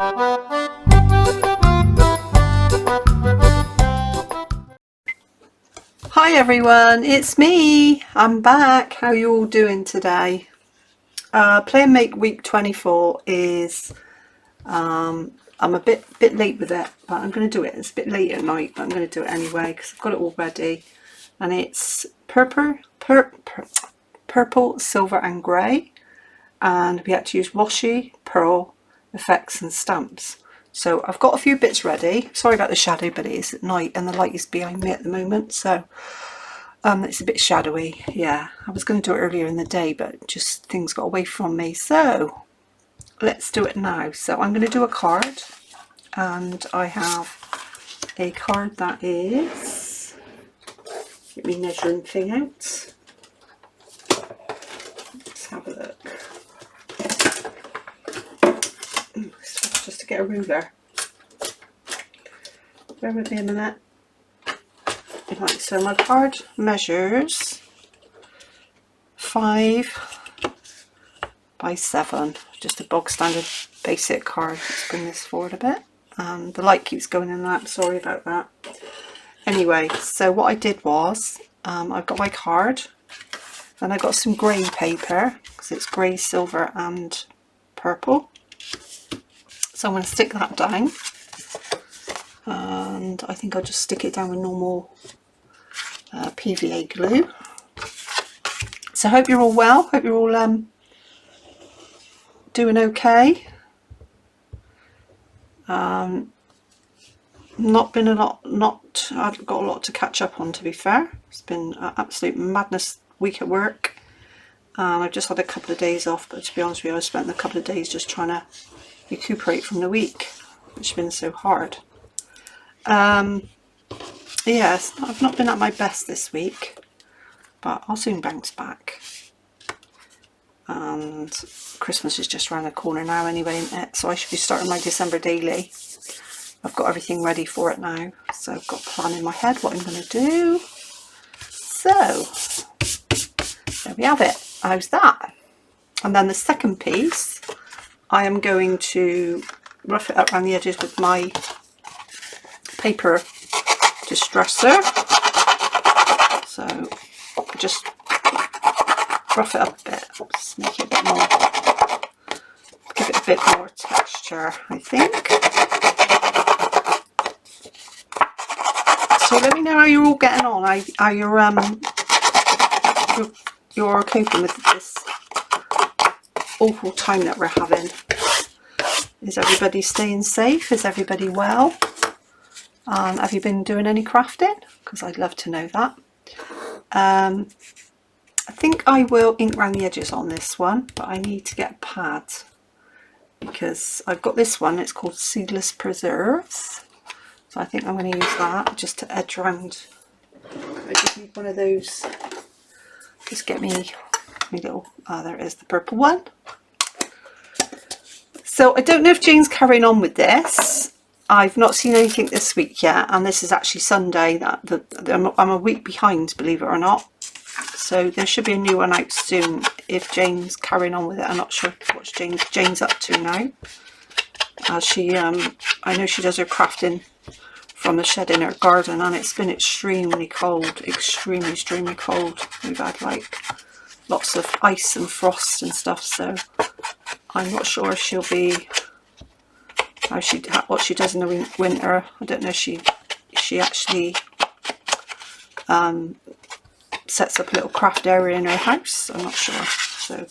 Hi everyone, it's me. I'm back. How are you all doing today? Play and Make week 24 is I'm a bit late with it, but I'm going to do it. It's a bit late at night, but I'm going to do it anyway because I've got it all ready. And it's purple, silver and grey, and we had to use washi, pearl, effects and stamps. So I've got a few bits ready. Sorry about the shadow, but it is at night and the light is behind me at the moment, so it's a bit shadowy. Yeah, I was going to do it earlier in the day, but just things got away from me. So let's do it now. So I'm going to do a card, and I have a card that is, get me measuring thing out. Let's have a look. Just to get a ruler. Bear with me a minute. Right, so my card measures 5 by 7, just a bog standard basic card. Let's bring this forward a bit. The light keeps going in and out, sorry about that. Anyway, so what I did was, I've got my card, then I got some grey paper, because it's grey, silver and purple. So I'm going to stick that down, and I think I'll just stick it down with normal PVA glue. So I hope you're all well, hope you're all doing okay. I've got a lot to catch up on, to be fair. It's been an absolute madness week at work. I've just had a couple of days off, but to be honest with you, I spent a couple of days just trying to recuperate from the week, which has been so hard. Yes, I've not been at my best this week, but I'll soon bounce back. And Christmas is just around the corner now anyway, isn't it? So I should be starting my December daily. I've got everything ready for it now, so I've got a plan in my head what I'm going to do. So there we have it. How's that? And then the second piece, I am going to rough it up around the edges with my paper distresser. So just rough it up a bit, just make it a bit more, give it a bit more texture, I think. So let me know how you're all getting on, how you're coping with this awful time that we're having. Is everybody staying safe? Is everybody well? Have you been doing any crafting? Because I'd love to know that. I think I will ink around the edges on this one, but I need to get a pad because I've got this one, it's called Seedless Preserves. So I think I'm going to use that just to edge around. I just need one of those. Just get me my little, there it is, the purple one. So I don't know if Jane's carrying on with this. I've not seen anything this week yet, and this is actually Sunday. I'm a week behind, believe it or not. So there should be a new one out soon if Jane's carrying on with it. I'm not sure what Jane's up to now. I know she does her crafting from the shed in her garden, and it's been extremely cold, extremely cold. We've had like lots of ice and frost and stuff, so I'm not sure if she'll be what she does in the winter. I don't know if she actually sets up a little craft area in her house. I'm not sure. So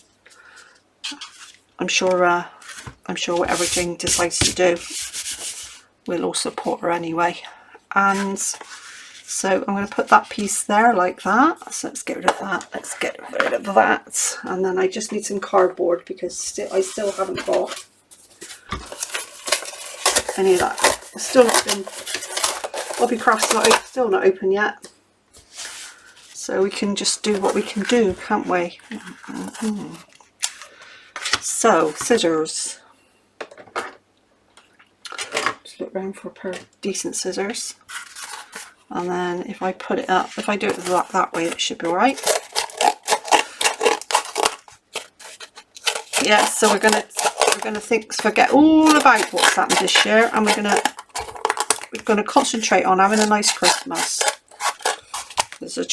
I'm sure whatever Jane decides to do, we'll all support her anyway. And so I'm going to put that piece there like that. So let's get rid of that. Let's get rid of that. And then I just need some cardboard because I still haven't got any of that. It's still not been, Bobby Craft's still not open yet. So we can just do what we can do, can't we? So, scissors. Just look around for a pair of decent scissors. And then if I put it up, if I do it that way, it should be alright. Yeah, so we're going to we're going to forget all about what's happened this year, and we're going to concentrate on having a nice Christmas. There's a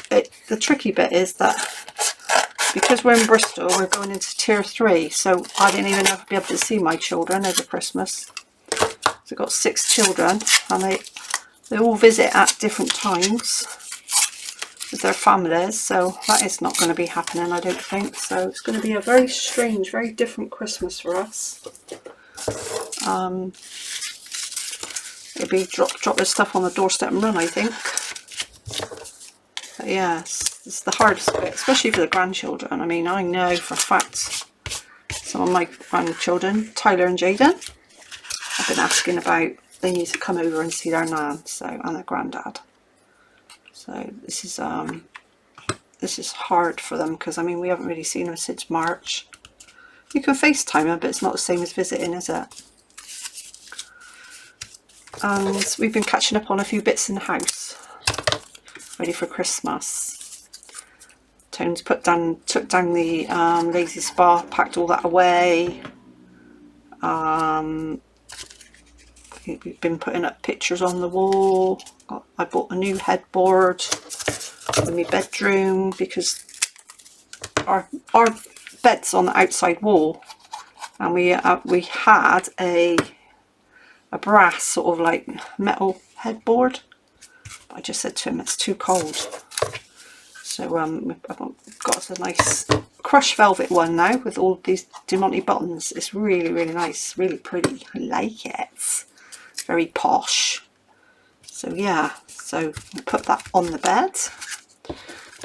the tricky bit is that because we're in Bristol, we're going into tier 3, so I didn't even ever be able to see my children over Christmas. So I've got 6 children, and they all visit at different times with their families, so that is not going to be happening, I don't think. So it's going to be a very strange, very different Christmas for us. It'll be drop this stuff on the doorstep and run, I think. But yes, it's the hardest bit, especially for the grandchildren. I mean, I know for a fact some of my grandchildren, Tyler and Jaden, I've been asking about, they need to come over and see their nan, and their granddad. So this is hard for them, because I mean, we haven't really seen them since March. You can FaceTime them, but it's not the same as visiting, is it? And we've been catching up on a few bits in the house, ready for Christmas. Tones took down the lazy spa, packed all that away. We've been putting up pictures on the wall. I bought a new headboard in my bedroom, because our bed's on the outside wall, and we had a brass sort of like metal headboard. But I just said to him it's too cold, so I've got us a nice crushed velvet one now with all these diamante buttons. It's really, really nice, really pretty. I like it. Very posh. So yeah, so I put that on the bed.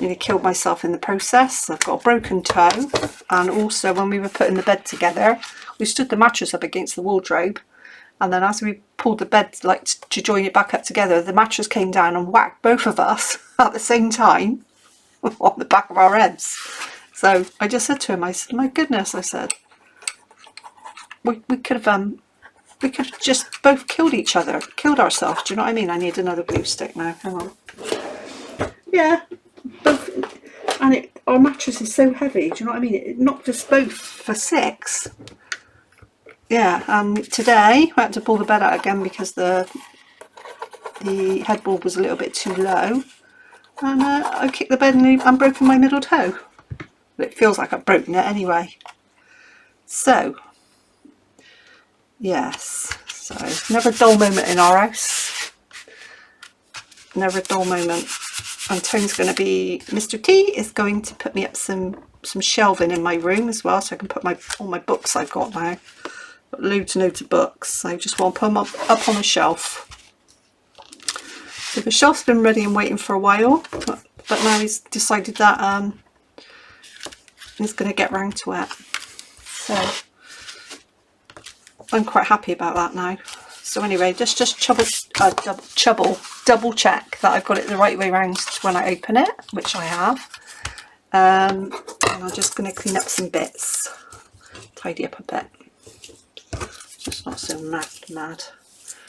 Nearly killed myself in the process. I've got a broken toe, and also when we were putting the bed together, we stood the mattress up against the wardrobe, and then as we pulled the bed like to join it back up together, the mattress came down and whacked both of us at the same time on the back of our heads. So I just said to him, I said, my goodness, I said, we could have just both killed each other, killed ourselves. Do you know what I mean? I need another glue stick now. Hang on. Yeah, and our mattress is so heavy. Do you know what I mean? It knocked us both for 6. Yeah, and today I had to pull the bed out again because the headboard was a little bit too low, and I kicked the bed and broken my middle toe. But it feels like I've broken it anyway. So yes, so never a dull moment in our house. Never a dull moment. And Tone's going to be, Mr. T is going to put me up some shelving in my room as well, so I can put all my books I've got now. Got loads and loads of books. I just want to put them up on a shelf. So the shelf's been ready and waiting for a while, but now he's decided that he's going to get round to it. So I'm quite happy about that now. So anyway, just double check that I've got it the right way round when I open it, which I have. And I'm just going to clean up some bits, tidy up a bit. Just not so mad.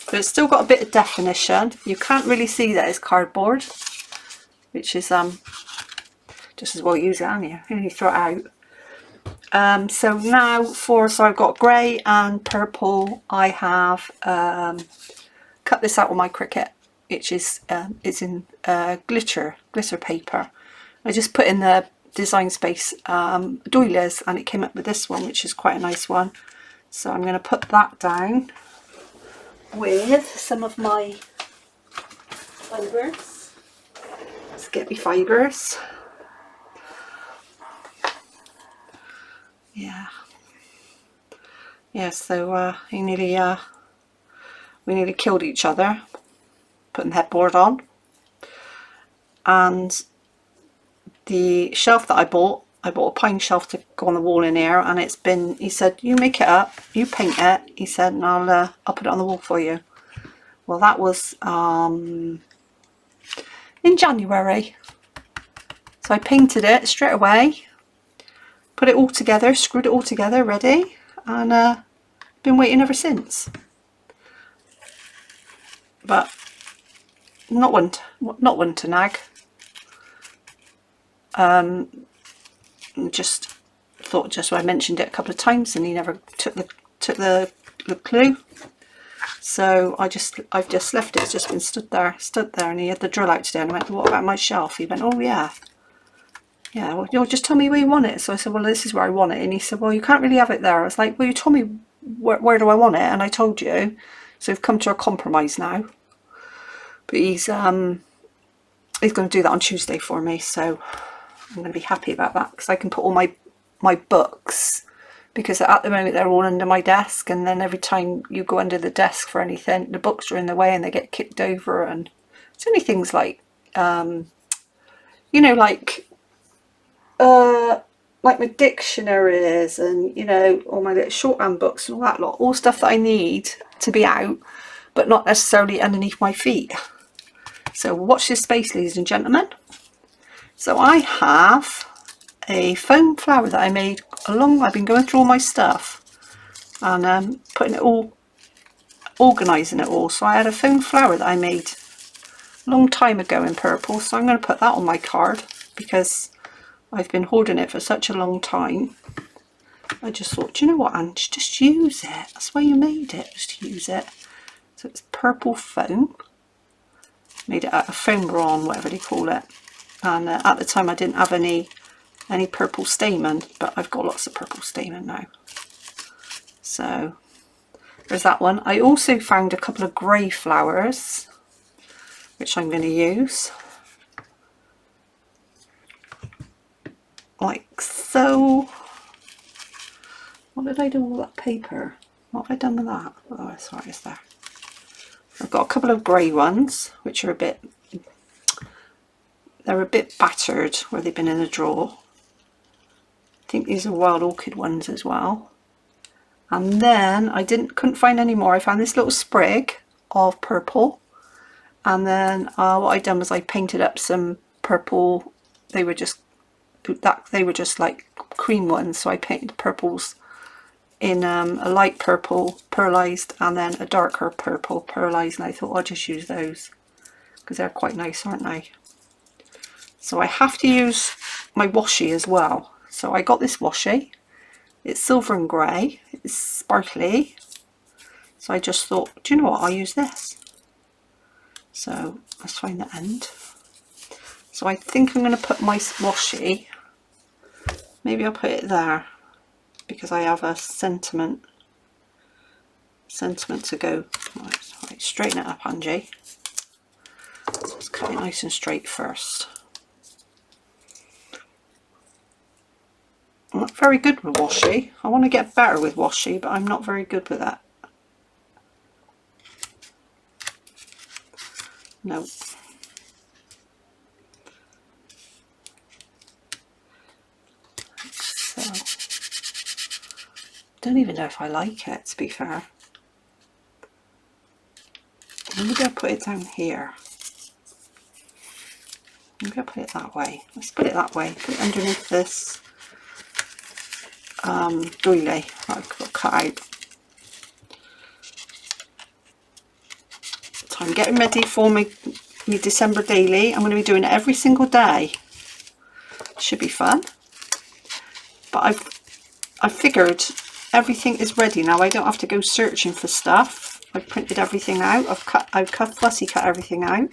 But it's still got a bit of definition. You can't really see that it's cardboard, which is just as well use it, haven't you? You only throw it out. So now so I've got grey and purple. I have cut this out with my Cricut, which is it's in glitter paper. I just put in the Design Space doilies, and it came up with this one, which is quite a nice one. So I'm going to put that down with some of my fibres. Let's get me fibres. Yeah. So we nearly killed each other putting the headboard on. And the shelf that I bought a pine shelf to go on the wall in here, and it's been, he said, you make it up, you paint it, he said, and I'll put it on the wall for you. Well, that was in January. So I painted it straight away, put it all together, screwed it all together, ready, and been waiting ever since. But not one to nag. Just thought just I mentioned it a couple of times and he never took the clue. So I've just left it. It's just been stood there, and he had the drill out today and I went, what about my shelf? He went, oh yeah, well, you'll just tell me where you want it. So I said, well, this is where I want it. And he said, well, you can't really have it there. I was like, well, you told me where do I want it, and I told you. So we've come to a compromise now. But he's going to do that on Tuesday for me, so I'm going to be happy about that, because I can put all my books, because at the moment they're all under my desk, and then every time you go under the desk for anything, the books are in the way and they get kicked over. And it's only things like you know, like my dictionaries and, you know, all my little shorthand books and all that lot, all stuff that I need to be out but not necessarily underneath my feet. So watch this space, ladies and gentlemen. So I have a foam flower that I made I've been going through all my stuff and putting it all, organising it all. So I had a foam flower that I made a long time ago in purple, so I'm going to put that on my card because I've been holding it for such a long time. I just thought, do you know what, Ange, just use it. That's why you made it, just use it. So it's purple foam. Made it out of foam bron, whatever they call it. And at the time I didn't have any purple stamen, but I've got lots of purple stamen now. So there's that one. I also found a couple of grey flowers, which I'm going to use. Like so. What did I do with all that paper? What have I done with that? Oh, sorry, it's there. I've got a couple of grey ones, which are they're a bit battered where they've been in the drawer. I think these are wild orchid ones as well. And then I couldn't find any more. I found this little sprig of purple, and then what I'd done was I painted up some purple. They were just like cream ones, so I painted the purples in a light purple pearlized and then a darker purple pearlized, and I thought I'll just use those because they're quite nice, aren't they? So I have to use my washi as well. So I got this washi. It's silver and grey, it's sparkly, so I just thought, do you know what, I'll use this. So let's find the end. So I think I'm going to put my washi, maybe I'll put it there because I have a sentiment to go. Right, straighten it up, Angie. Let's cut it nice and straight first. I'm not very good with washi. I want to get better with washi, but I'm not very good with that. No. So, don't even know if I like it, to be fair. Maybe I'll put it down here. Maybe I'll put it that way. Let's put it that way. Put it underneath this doily that I've got cut out. So I'm getting ready for my December daily. I'm going to be doing it every single day. Should be fun. But I've figured everything is ready now. I don't have to go searching for stuff. I've printed everything out. I've fussy cut everything out.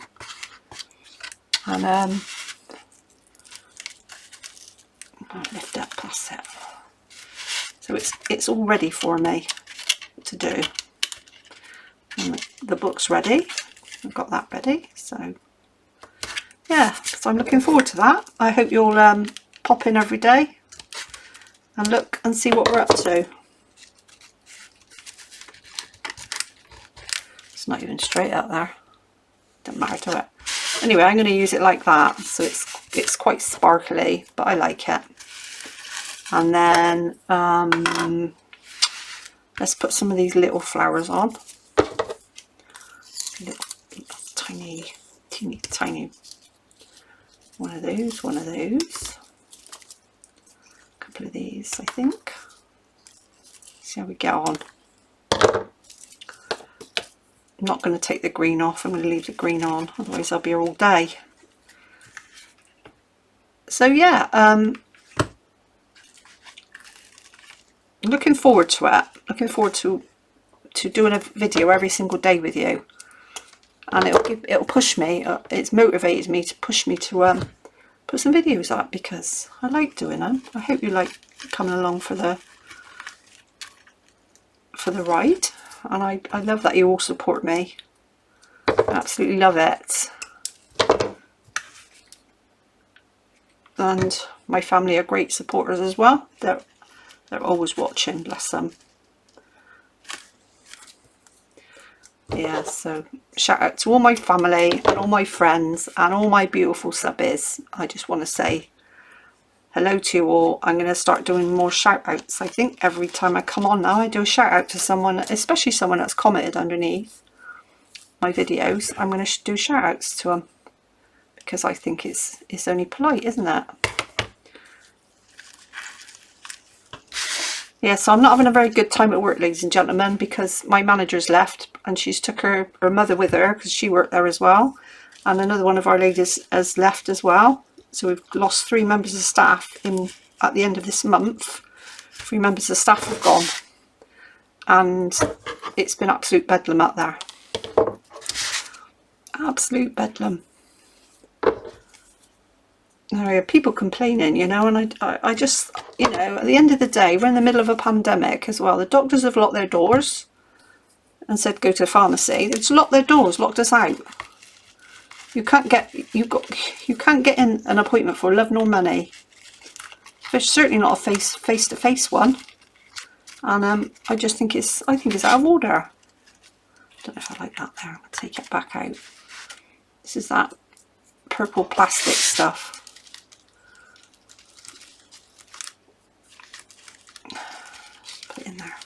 And I'll lift up past it. So it's all ready for me to do. And the book's ready. I've got that ready. So yeah, so I'm looking forward to that. I hope you'll pop in every day and look and see what we're up to. It's not even straight out there. Doesn't matter to it. Anyway, I'm going to use it like that. So it's quite sparkly, but I like it. And then let's put some of these little flowers on. Little tiny. One of those. A couple of these, I think. See how we get on. I'm not going to take the green off. I'm going to leave the green on, otherwise I'll be here all day. So yeah, looking forward to it. Looking forward to doing a video every single day with you, and it'll push me. It's motivated me to push me to put some videos up, because I like doing them. I hope you like coming along for the ride, and I love that you all support me. I absolutely love it. And my family are great supporters as well. They're always watching, bless them. Yeah, so shout out to all my family and all my friends and all my beautiful subbies. I just want to say hello to you all. I'm going to start doing more shout outs. I think every time I come on now, I do a shout out to someone, especially someone that's commented underneath my videos. I'm going to do shout outs to them, because I think it's only polite, isn't it? Yeah, so I'm not having a very good time at work, ladies and gentlemen, because my manager's left and she's took her mother with her, because she worked there as well. And another one of our ladies has left as well. So we've lost 3 members of staff at the end of this month. 3 members of staff have gone. And it's been absolute bedlam out there. Absolute bedlam. There are people complaining, you know, and I just, you know, at the end of the day, we're in the middle of a pandemic as well. The doctors have locked their doors and said go to the pharmacy. They've locked their doors, locked us out. You can't get in an appointment for love nor money. There's certainly not a face-to-face one. And I just think it's out of order. I don't know if I like that there. I'm gonna take it back out. This is that purple plastic stuff. Put it in there.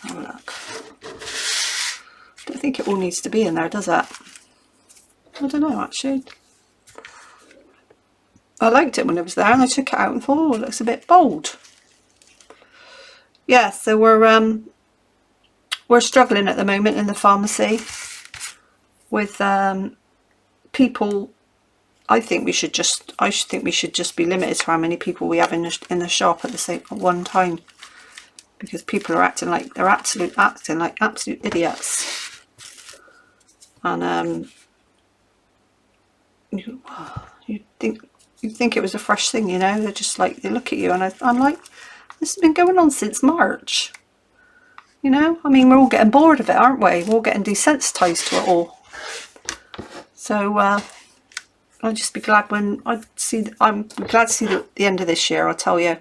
Have a look. Don't think it all needs to be in there, does it? I don't know, actually. I liked it when it was there, and I took it out and thought, oh, it looks a bit bold. Yeah, so we're struggling at the moment in the pharmacy with people. I think we should just be limited to how many people we have in the shop at one time, because people are acting like absolute idiots. And you think it was a fresh thing, you know? They're just like, they look at you, and I'm like, this has been going on since March. You know, I mean, we're all getting bored of it, aren't we? We're all getting desensitised to it all. So I'll just be glad when I'm glad to see the end of this year, I'll tell you.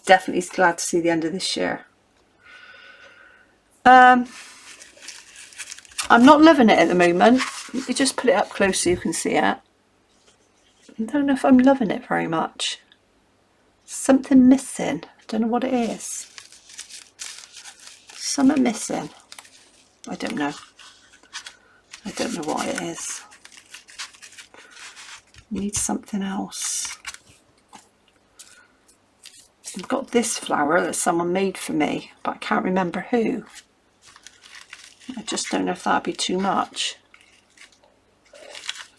Definitely glad to see the end of this year. I'm not loving it at the moment. Let me just put it up close so you can see it. I don't know if I'm loving it very much. Something missing. I don't know what it is. Something missing. I don't know. I don't know what it is. Need something else. I've got this flower that someone made for me, but I can't remember who. I just don't know if that'd be too much.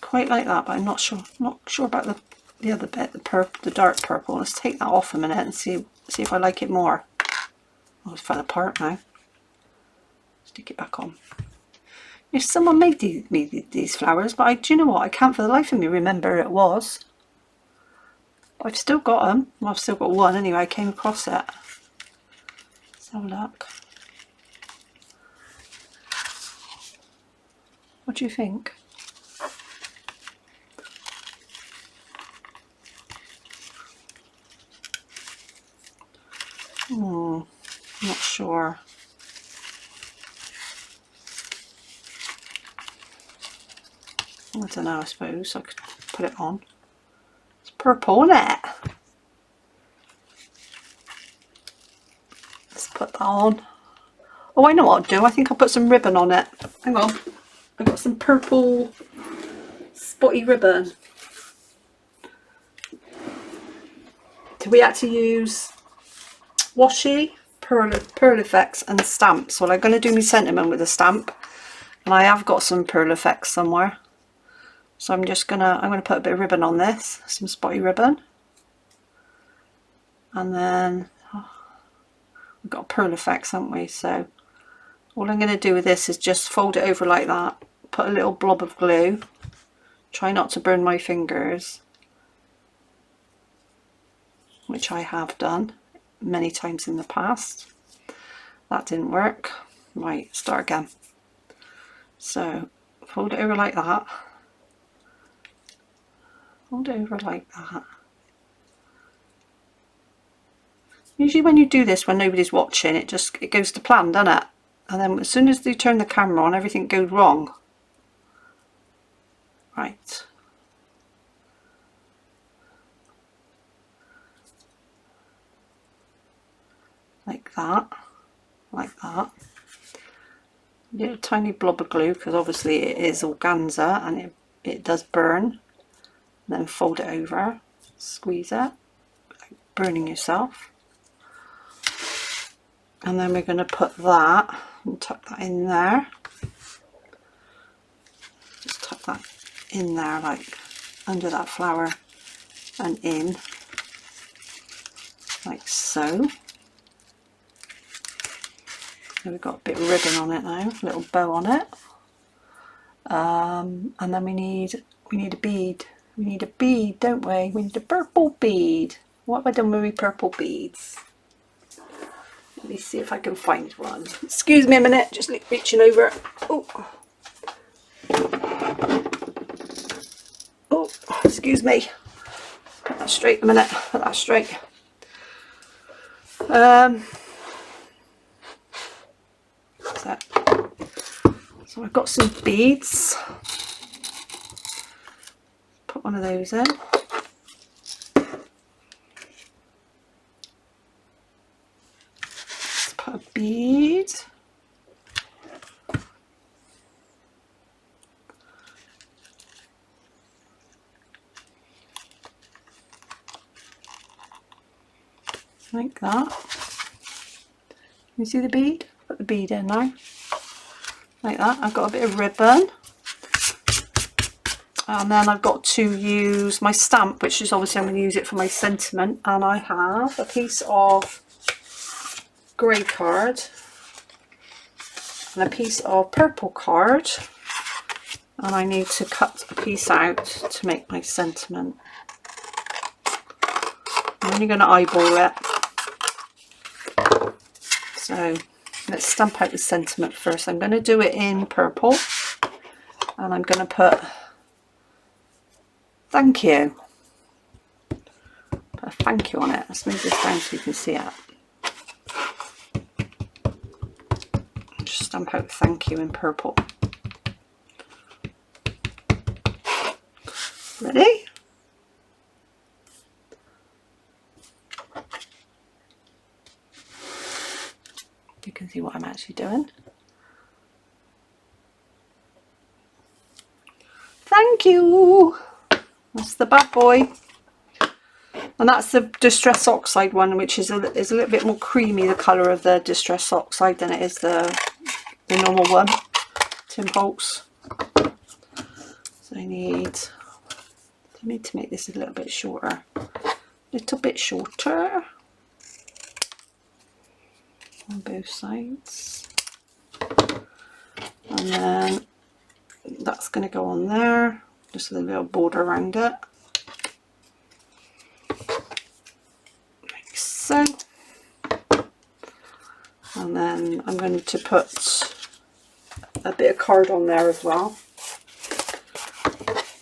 Quite like that, but I'm not sure. Not sure about the other bit, the dark purple. Let's take that off a minute and see if I like it more. Oh, it fell apart now. Stick it back on. If someone made me these flowers, but do you know what? I can't for the life of me remember who it was. I've still got them. Well, I've still got one anyway. I came across it. Let's have a look. What do you think? Not sure. I don't know, I suppose I could put it on. It's purple, isn't it? Let's put that on. Oh, I know what I'll do. I think I'll put some ribbon on it. Hang on. I've got some purple spotty ribbon. So we had to use washi, pearl effects and stamps. Well, I'm going to do my sentiment with a stamp, and I have got some pearl effects somewhere. So I'm gonna put a bit of ribbon on this, some spotty ribbon, and then got pearl effects, haven't we? So all I'm going to do with this is just fold it over like that, put a little blob of glue, try not to burn my fingers, which I have done many times in the past. That didn't work. Right, start again. So fold it over like that, fold it over like that. Usually when you do this when nobody's watching, it goes to plan, doesn't it? And then as soon as you turn the camera on, everything goes wrong. Right. Like that. Like that. Little tiny blob of glue, because obviously it is organza and it does burn. Then fold it over, squeeze it, like burning yourself. And then we're going to put that and tuck that in there. Just tuck that in there, like under that flower and in, like so. So we've got a bit of ribbon on it now, a little bow on it. And then we need a bead. We need a bead, don't we? We need a purple bead. What have I done with my purple beads? Let me see if I can find one. Excuse me a minute, just reaching over. Oh, oh, excuse me. Put that straight a minute. Put that straight. So I've got some beads. Put one of those in. Put a bead. Like that. You see the bead? Put the bead in now. Like that. I've got a bit of ribbon. And then I've got to use my stamp, which is obviously I'm going to use it for my sentiment. And I have a piece of grey card and a piece of purple card. And I need to cut a piece out to make my sentiment. I'm only going to eyeball it. So let's stamp out the sentiment first. I'm going to do it in purple. And I'm going to put thank you. Put a thank you on it. Let's move this down so you can see it. Just stamp out thank you in purple. Ready? You can see what I'm actually doing. Thank you. That's the bad boy. And that's the Distress Oxide one, which is a little bit more creamy, the colour of the Distress Oxide, than it is the normal one, Tim Holtz. So I need to make this a little bit shorter. On both sides. And then that's going to go on there, just with a little border around it. Like so. And then I'm going to put a bit of card on there as well.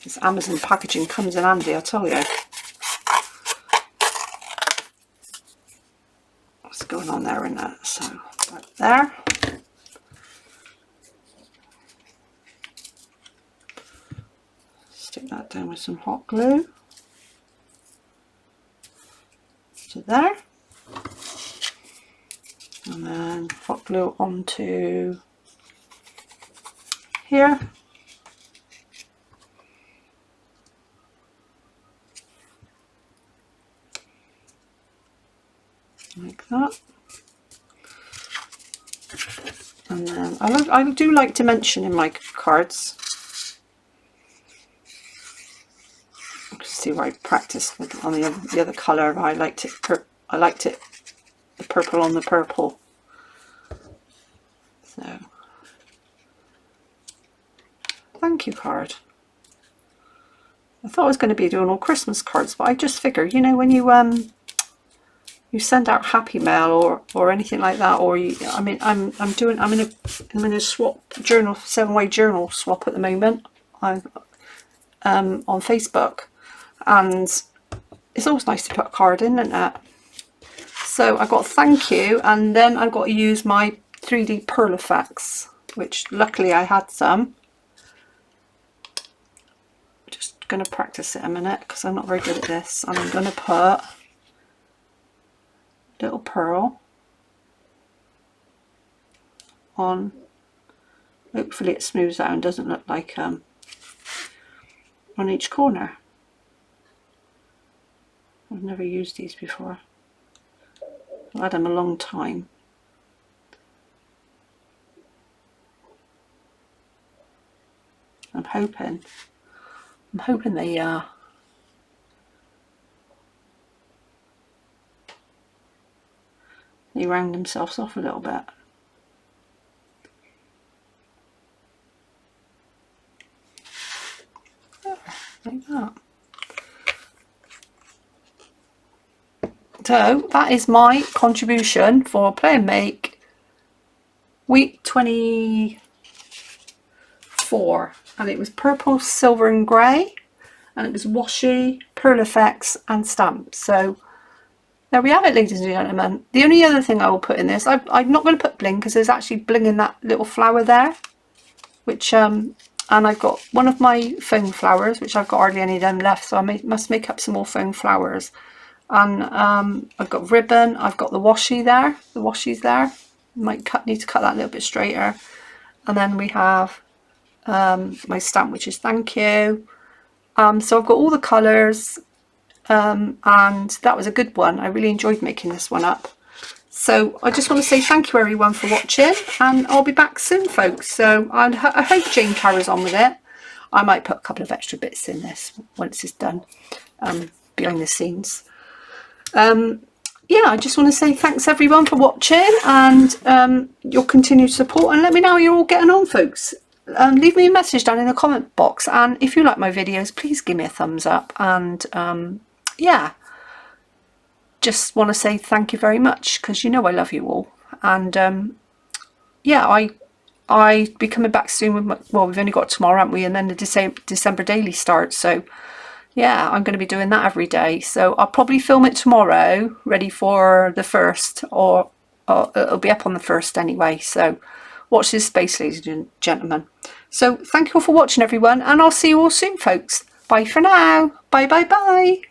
This Amazon packaging comes in handy, I tell you. What's going on there in that? So right there. Stick that down with some hot glue. To there. And then hot glue onto here. Like that. And then I do like to mention in my cards, you can see where I practiced with on the other colour. I liked it the purple on the purple. So, thank you card. I thought I was going to be doing all Christmas cards, but I just figured, you know, when you send out happy mail or anything like that, or you, I mean, I'm in a swap journal, 7-way journal swap at the moment. I'm on Facebook, and it's always nice to put a card in, isn't it? So I got thank you, and then I've got to use my 3D pearl effects, which luckily I had some. Just going to practice it a minute because I'm not very good at this, and I'm going to put little pearl on. Hopefully it smooths out and doesn't look like on each corner. I've never used these before. I've had them a long time. I'm hoping they round themselves off a little bit. Like that. So that is my contribution for Play and Make week 24, and it was purple, silver and grey, and it was washi, pearl effects and stamps. So there we have it, ladies and gentlemen. The only other thing I will put in this, I'm not going to put bling because there's actually bling in that little flower there, which and I've got one of my foam flowers, which I've got hardly any of them left, so I must make up some more foam flowers. And I've got ribbon, I've got the washi there, the washi's there. Need to cut that a little bit straighter. And then we have my stamp, which is thank you. So I've got all the colours, and that was a good one. I really enjoyed making this one up. So I just want to say thank you everyone for watching, and I'll be back soon, folks. So I hope Jane carries on with it. I might put a couple of extra bits in this once it's done, behind the scenes. Yeah, I just want to say thanks everyone for watching, and your continued support, and let me know how you're all getting on, folks. Leave me a message down in the comment box, and if you like my videos, please give me a thumbs up, and yeah, just want to say thank you very much, because you know I love you all. And yeah, I'll be coming back soon with my, well, we've only got tomorrow, haven't we, and then the December daily starts. So yeah, I'm going to be doing that every day. So I'll probably film it tomorrow, ready for the 1st, or it'll be up on the 1st anyway. So watch this space, ladies and gentlemen. So thank you all for watching, everyone, and I'll see you all soon, folks. Bye for now. Bye, bye, bye.